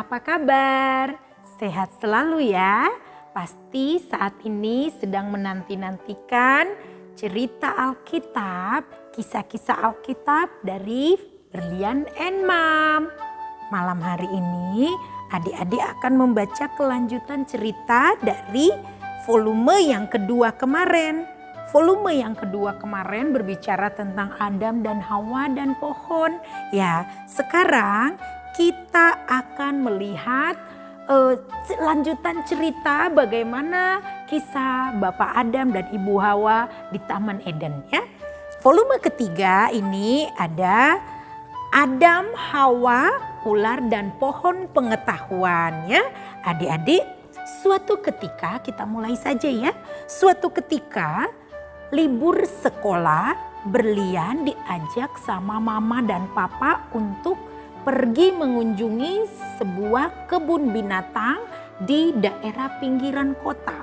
apa kabar? Sehat selalu ya? Pasti saat ini sedang menanti-nantikan cerita Alkitab, kisah-kisah Alkitab dari Berlian and Mom. Malam hari ini adik-adik akan membaca kelanjutan cerita dari volume yang kedua kemarin. Volume yang kedua kemarin berbicara tentang Adam dan Hawa dan pohon. Ya, sekarang kita akan melihat lanjutan cerita bagaimana kisah Bapak Adam dan Ibu Hawa di Taman Eden ya. Volume ketiga ini ada Adam, Hawa, ular dan pohon pengetahuan ya. Adik-adik, suatu ketika kita mulai saja ya. Suatu ketika libur sekolah, Berlian diajak sama mama dan papa untuk pergi mengunjungi sebuah kebun binatang di daerah pinggiran kota.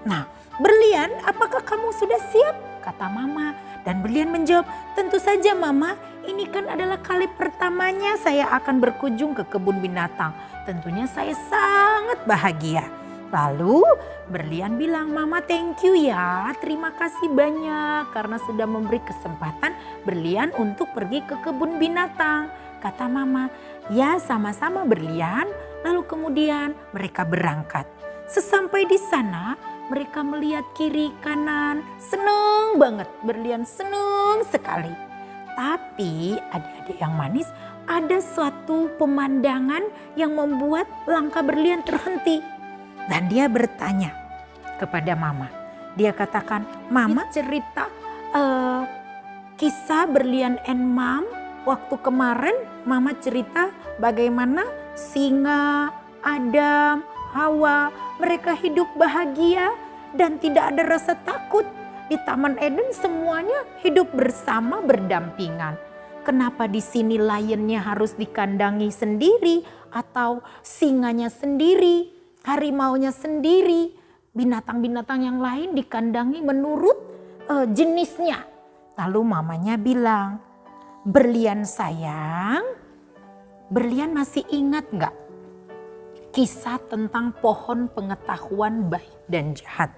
Nah, Berlian, apakah kamu sudah siap? Kata mama. Dan Berlian menjawab, tentu saja mama, ini kan adalah kali pertamanya saya akan berkunjung ke kebun binatang. Tentunya saya sangat bahagia. Lalu Berlian bilang, mama thank you ya, terima kasih banyak karena sudah memberi kesempatan Berlian untuk pergi ke kebun binatang. Kata mama, ya sama-sama Berlian. Lalu kemudian mereka berangkat. Sesampai di sana mereka melihat kiri kanan, seneng banget, Berlian seneng sekali. Tapi adik-adik yang manis, ada suatu pemandangan yang membuat langkah Berlian terhenti. Dan dia bertanya kepada mama. Dia katakan, mama cerita kisah Berlian and Mom. Waktu kemarin mama cerita bagaimana singa, Adam, Hawa, mereka hidup bahagia dan tidak ada rasa takut. Di Taman Eden semuanya hidup bersama berdampingan. Kenapa di sini lionnya harus dikandangi sendiri atau singanya sendiri, harimaunya sendiri, binatang-binatang yang lain dikandangi menurut jenisnya. Lalu mamanya bilang, Berlian sayang, Berlian masih ingat gak kisah tentang pohon pengetahuan baik dan jahat?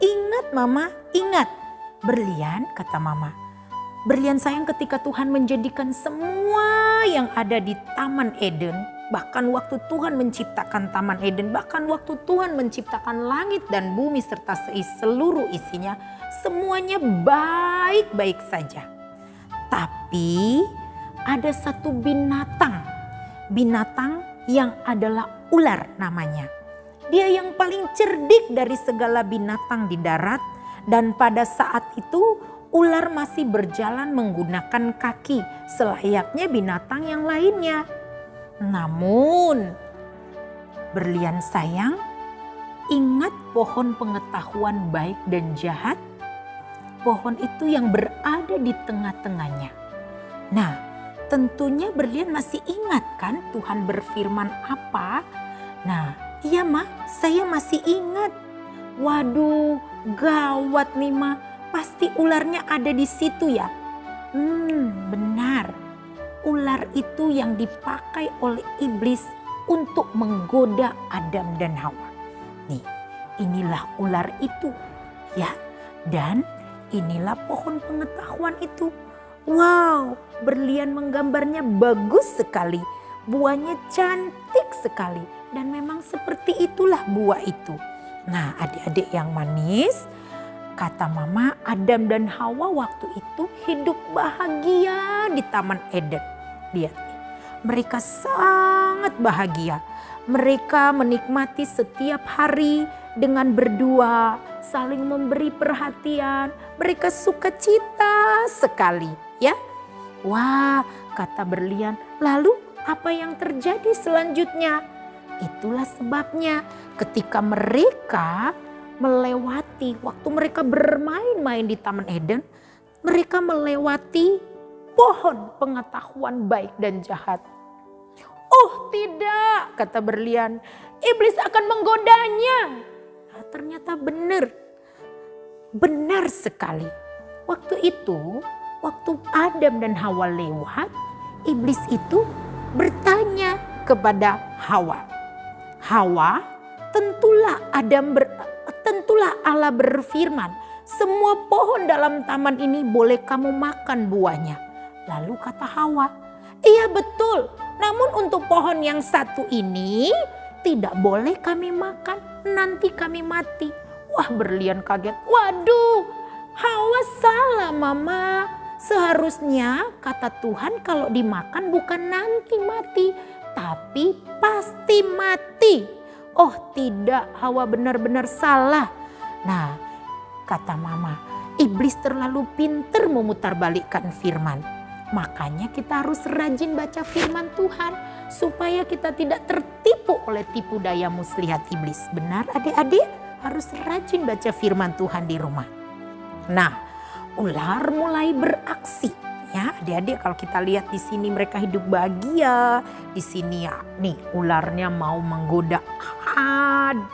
Ingat mama, ingat. Berlian, kata mama. Berlian sayang, ketika Tuhan menjadikan semua yang ada di Taman Eden, bahkan waktu Tuhan menciptakan Taman Eden, bahkan waktu Tuhan menciptakan langit dan bumi serta seluruh isinya, semuanya baik-baik saja. Tapi ada satu binatang yang adalah ular namanya. Dia yang paling cerdik dari segala binatang di darat, dan pada saat itu ular masih berjalan menggunakan kaki selayaknya binatang yang lainnya. Namun Berlian sayang, ingat pohon pengetahuan baik dan jahat? Pohon itu yang berada di tengah-tengahnya. Nah, tentunya Berlian masih ingat kan Tuhan berfirman apa? Nah, iya Ma, saya masih ingat. Waduh, gawat nih Ma, pasti ularnya ada di situ ya. Benar. Ular itu yang dipakai oleh iblis untuk menggoda Adam dan Hawa. Nih, inilah ular itu ya. Dan inilah pohon pengetahuan itu. Wow, Berlian menggambarnya bagus sekali. Buahnya cantik sekali. Dan memang seperti itulah buah itu. Nah, adik-adik yang manis, kata mama, Adam dan Hawa waktu itu hidup bahagia di Taman Eden. Lihat nih, mereka sangat bahagia. Mereka menikmati setiap hari dengan berdua, saling memberi perhatian. Mereka sukacita sekali ya. Wah, kata Berlian, lalu apa yang terjadi selanjutnya? Itulah sebabnya ketika mereka melewati, waktu mereka bermain-main di Taman Eden, mereka melewati pohon pengetahuan baik dan jahat. Oh tidak, kata Berlian, iblis akan menggodanya. Nah, ternyata benar sekali. Waktu itu, waktu Adam dan Hawa lewat, iblis itu bertanya kepada Hawa, Hawa, tentulah Allah berfirman, semua pohon dalam taman ini boleh kamu makan buahnya. Lalu kata Hawa, iya betul, namun untuk pohon yang satu ini tidak boleh kami makan, nanti kami mati. Wah, berlian kaget. Waduh, Hawa salah mama. Seharusnya kata Tuhan kalau dimakan bukan nanti mati, tapi pasti mati. Oh tidak, Hawa benar-benar salah. Nah, kata mama, iblis terlalu pintar memutarbalikkan firman. Makanya kita harus rajin baca firman Tuhan supaya kita tidak tertipu oleh tipu daya muslihat iblis. Benar adik-adik? Harus rajin baca firman Tuhan di rumah. Nah, ular mulai beraksi. Ya, adik-adik kalau kita lihat di sini mereka hidup bahagia. Di sini ya, nih ularnya mau menggoda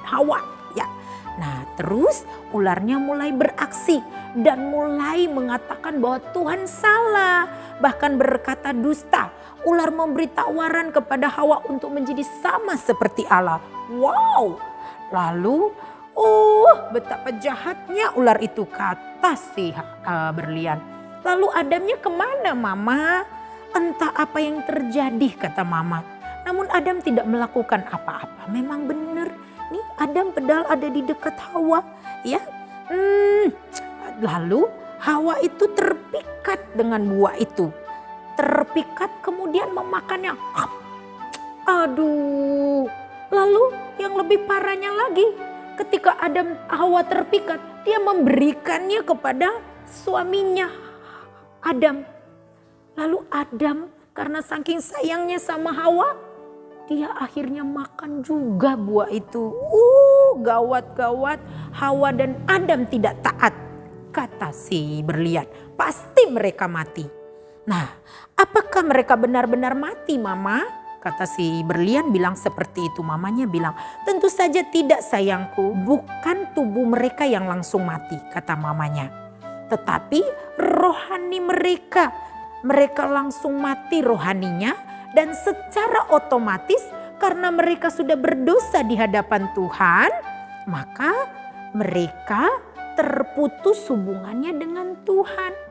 Hawa. Ya, nah terus ularnya mulai beraksi dan mulai mengatakan bahwa Tuhan salah. Bahkan berkata dusta. Ular memberi tawaran kepada Hawa untuk menjadi sama seperti Allah. Wow, lalu betapa jahatnya ular itu, kata si berlian. Lalu Adamnya kemana mama? Entah apa yang terjadi, kata mama. Namun Adam tidak melakukan apa-apa. Memang benar nih Adam padahal ada di dekat Hawa. Ya, lalu Hawa itu terpikat dengan buah itu. Terpikat kemudian memakannya. Aduh, lalu yang lebih parahnya lagi, ketika Hawa terpikat, dia memberikannya kepada suaminya Adam. Lalu Adam karena saking sayangnya sama Hawa, dia akhirnya makan juga buah itu. Gawat-gawat, Hawa dan Adam tidak taat. Kata si berlian, pasti mereka mati. Nah, apakah mereka benar-benar mati mama? Kata si berlian bilang seperti itu. Mamanya bilang, tentu saja tidak sayangku. Bukan tubuh mereka yang langsung mati, kata mamanya. Tetapi rohani mereka langsung mati rohaninya. Dan secara otomatis karena mereka sudah berdosa di hadapan Tuhan, maka mereka terputus hubungannya dengan Tuhan.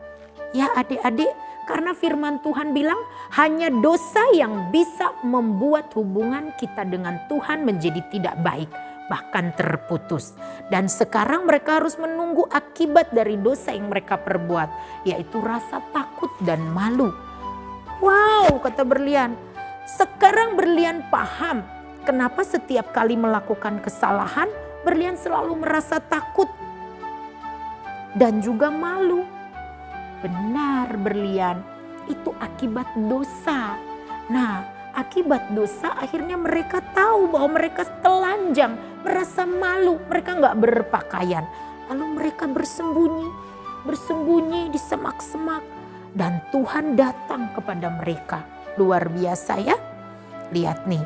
Ya adik-adik, karena firman Tuhan bilang hanya dosa yang bisa membuat hubungan kita dengan Tuhan menjadi tidak baik, bahkan terputus. Dan sekarang mereka harus menunggu akibat dari dosa yang mereka perbuat, yaitu rasa takut dan malu. Wow, kata berlian. Sekarang berlian paham kenapa setiap kali melakukan kesalahan, berlian selalu merasa takut dan juga malu. Benar berlian, itu akibat dosa. Nah, akibat dosa akhirnya mereka tahu bahwa mereka telanjang, merasa malu, mereka nggak berpakaian. Lalu mereka bersembunyi di semak-semak. Dan Tuhan datang kepada mereka. Luar biasa ya. Lihat nih,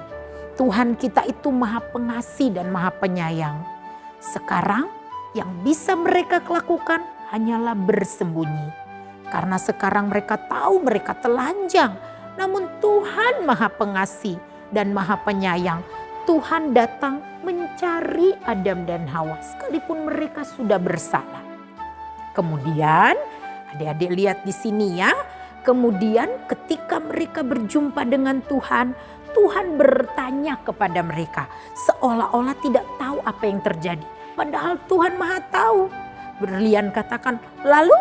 Tuhan kita itu maha pengasih dan maha penyayang. Sekarang yang bisa mereka lakukan hanyalah bersembunyi. Karena sekarang mereka tahu mereka telanjang. Namun Tuhan maha pengasih dan maha penyayang. Tuhan datang mencari Adam dan Hawa sekalipun mereka sudah bersalah. Kemudian adik-adik lihat di sini ya. Kemudian ketika mereka berjumpa dengan Tuhan, Tuhan bertanya kepada mereka. Seolah-olah tidak tahu apa yang terjadi. Padahal Tuhan maha tahu. Berlian katakan, lalu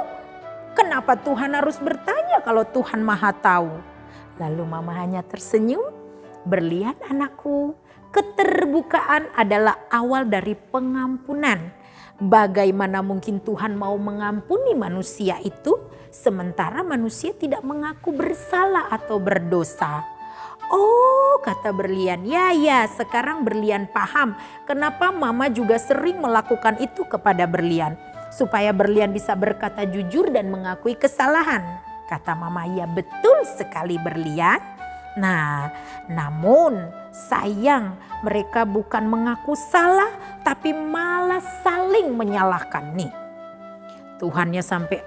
kenapa Tuhan harus bertanya kalau Tuhan maha tahu? Lalu mama hanya tersenyum. Berlian anakku, keterbukaan adalah awal dari pengampunan. Bagaimana mungkin Tuhan mau mengampuni manusia itu sementara manusia tidak mengaku bersalah atau berdosa? Oh, kata berlian, ya sekarang berlian paham kenapa mama juga sering melakukan itu kepada berlian. Supaya berlian bisa berkata jujur dan mengakui kesalahan. Kata mama, ya betul sekali berlian. Nah, namun sayang mereka bukan mengaku salah tapi malah saling menyalahkan nih. Tuhannya sampai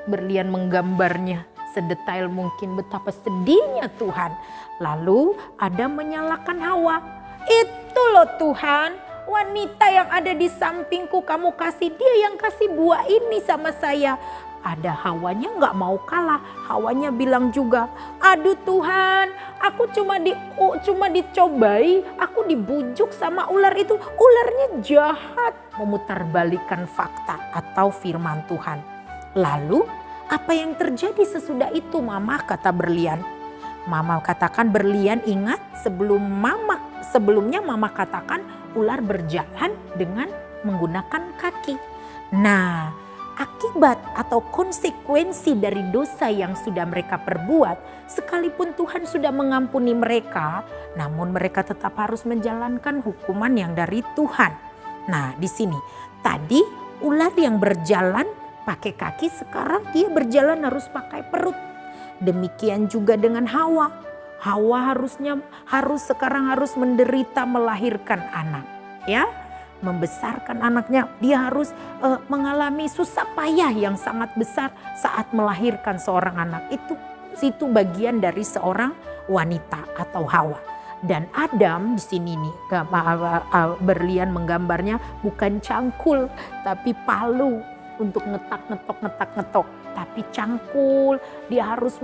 berlian menggambarnya sedetail mungkin betapa sedihnya Tuhan. Lalu Adam menyalahkan Hawa. Itu loh Tuhan, wanita yang ada di sampingku kamu kasih, dia yang kasih buah ini sama saya. Ada Hawanya nggak mau kalah. Hawanya bilang juga, aduh Tuhan, aku cuma dicobai, aku dibujuk sama ular itu. Ularnya jahat. Memutarbalikkan fakta atau firman Tuhan. Lalu apa yang terjadi sesudah itu Mama, kata Berlian. Mama katakan, Berlian ingat sebelumnya Mama katakan ular berjalan dengan menggunakan kaki. Nah, akibat atau konsekuensi dari dosa yang sudah mereka perbuat, sekalipun Tuhan sudah mengampuni mereka, namun mereka tetap harus menjalankan hukuman yang dari Tuhan. Nah, di sini tadi ular yang berjalan pakai kaki, sekarang dia berjalan harus pakai perut. Demikian juga dengan Hawa. Hawa sekarang harus menderita melahirkan anak, ya. Membesarkan anaknya, dia harus mengalami susah payah yang sangat besar saat melahirkan seorang anak. Itu bagian dari seorang wanita atau Hawa. Dan Adam di sini nih, Berlian menggambarnya bukan cangkul tapi palu untuk ngetok, tapi cangkul. Dia harus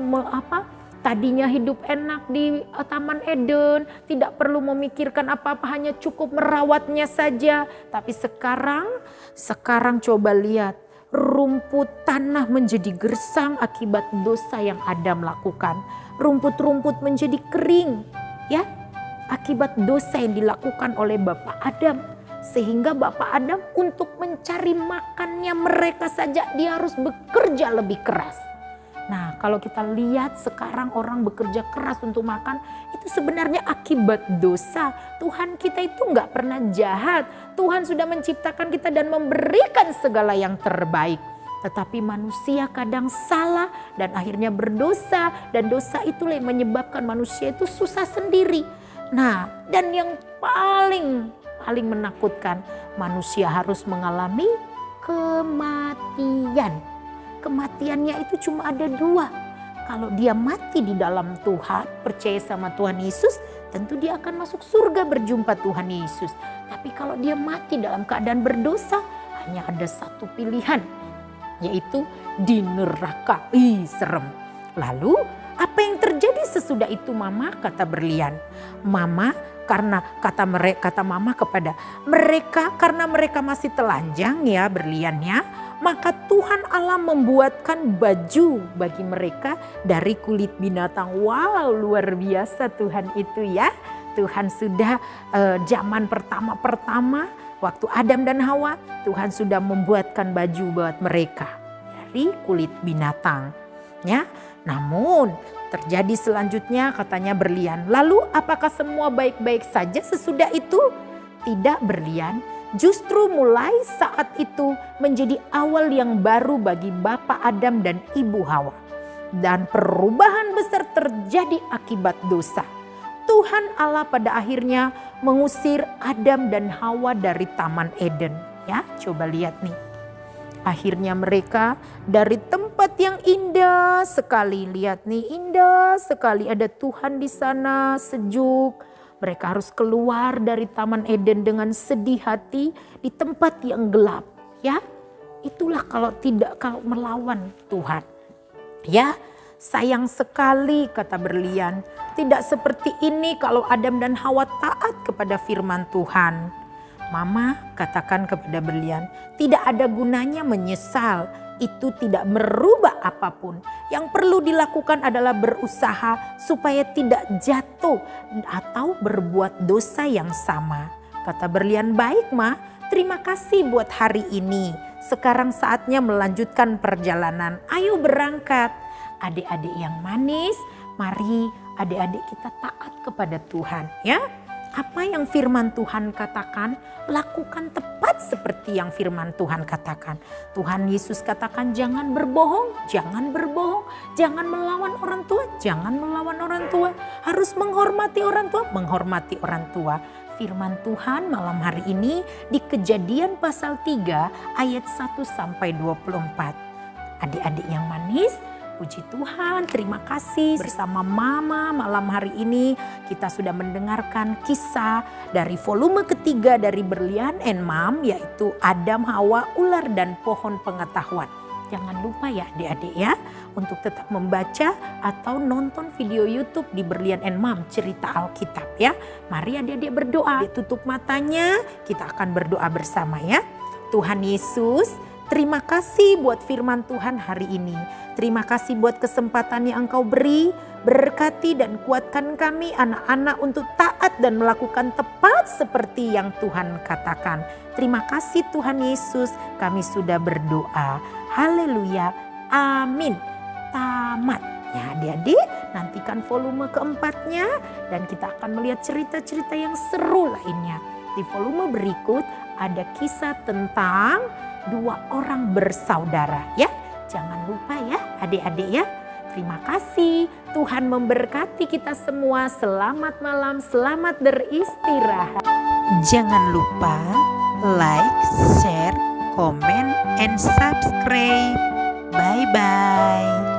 tadinya hidup enak di Taman Eden, tidak perlu memikirkan apa-apa, hanya cukup merawatnya saja. Tapi sekarang coba lihat, rumput tanah menjadi gersang akibat dosa yang Adam lakukan. Rumput-rumput menjadi kering, ya, akibat dosa yang dilakukan oleh Bapak Adam. Sehingga Bapak Adam untuk mencari makannya mereka saja dia harus bekerja lebih keras. Nah, kalau kita lihat sekarang orang bekerja keras untuk makan, itu sebenarnya akibat dosa. Tuhan kita itu nggak pernah jahat. Tuhan sudah menciptakan kita dan memberikan segala yang terbaik. Tetapi manusia kadang salah dan akhirnya berdosa. Dan dosa itulah yang menyebabkan manusia itu susah sendiri. Nah, dan yang paling menakutkan, manusia harus mengalami kematian. Kematiannya itu cuma ada dua. Kalau dia mati di dalam Tuhan, percaya sama Tuhan Yesus, tentu dia akan masuk surga berjumpa Tuhan Yesus. Tapi kalau dia mati dalam keadaan berdosa, hanya ada satu pilihan, yaitu di neraka. Serem. Lalu apa yang terjadi sesudah itu Mama, kata Berlian. Mama, kata Mama kepada mereka, karena mereka masih telanjang ya Berliannya, maka Tuhan Allah membuatkan baju bagi mereka dari kulit binatang. Wow, luar biasa Tuhan itu ya. Tuhan sudah zaman pertama waktu Adam dan Hawa, Tuhan sudah membuatkan baju buat mereka dari kulit binatang. Ya, namun terjadi selanjutnya katanya Berlian. Lalu apakah semua baik-baik saja sesudah itu? Tidak Berlian. Justru mulai saat itu menjadi awal yang baru bagi Bapak Adam dan Ibu Hawa. Dan perubahan besar terjadi akibat dosa. Tuhan Allah pada akhirnya mengusir Adam dan Hawa dari Taman Eden. Ya, coba lihat nih. Akhirnya mereka dari tempat yang indah sekali. Lihat nih, indah sekali. Ada Tuhan di sana, sejuk. Mereka harus keluar dari Taman Eden dengan sedih hati di tempat yang gelap. Ya, itulah kalau melawan Tuhan. Ya, sayang sekali kata Berlian. Tidak seperti ini kalau Adam dan Hawa taat kepada firman Tuhan. Mama katakan kepada Berlian, tidak ada gunanya menyesal. Itu tidak merubah apapun. Yang perlu dilakukan adalah berusaha supaya tidak jatuh atau berbuat dosa yang sama. Kata Berlian, baik Ma, terima kasih buat hari ini. Sekarang saatnya melanjutkan perjalanan. Ayo berangkat. Adik-adik yang manis, mari adik-adik kita taat kepada Tuhan ya. Apa yang firman Tuhan katakan, lakukan tepat seperti yang firman Tuhan katakan. Tuhan Yesus katakan jangan berbohong, jangan berbohong. Jangan melawan orang tua, jangan melawan orang tua. Harus menghormati orang tua, menghormati orang tua. Firman Tuhan malam hari ini di Kejadian pasal 3 ayat 1 sampai 24. Adik-adik yang manis, Puji Tuhan, terima kasih bersama Mama malam hari ini kita sudah mendengarkan kisah dari volume ketiga dari Brilliant and Mom, yaitu Adam, Hawa, Ular dan Pohon Pengetahuan. Jangan lupa ya adik-adik ya untuk tetap membaca atau nonton video YouTube di Brilliant and Mom cerita Alkitab ya. Mari adik-adik berdoa, tutup matanya, kita akan berdoa bersama ya. Tuhan Yesus, terima kasih buat firman Tuhan hari ini. Terima kasih buat kesempatan yang Engkau beri. Berkati dan kuatkan kami anak-anak untuk taat dan melakukan tepat seperti yang Tuhan katakan. Terima kasih Tuhan Yesus, kami sudah berdoa. Haleluya, amin. Tamat. Ya adik-adik, nantikan volume keempatnya dan kita akan melihat cerita-cerita yang seru lainnya. Di volume berikut ada kisah tentang 2 orang bersaudara ya. Jangan lupa ya adik-adik ya. Terima kasih. Tuhan memberkati kita semua. Selamat malam, selamat beristirahat. Jangan lupa like, share, comment, and subscribe. Bye-bye.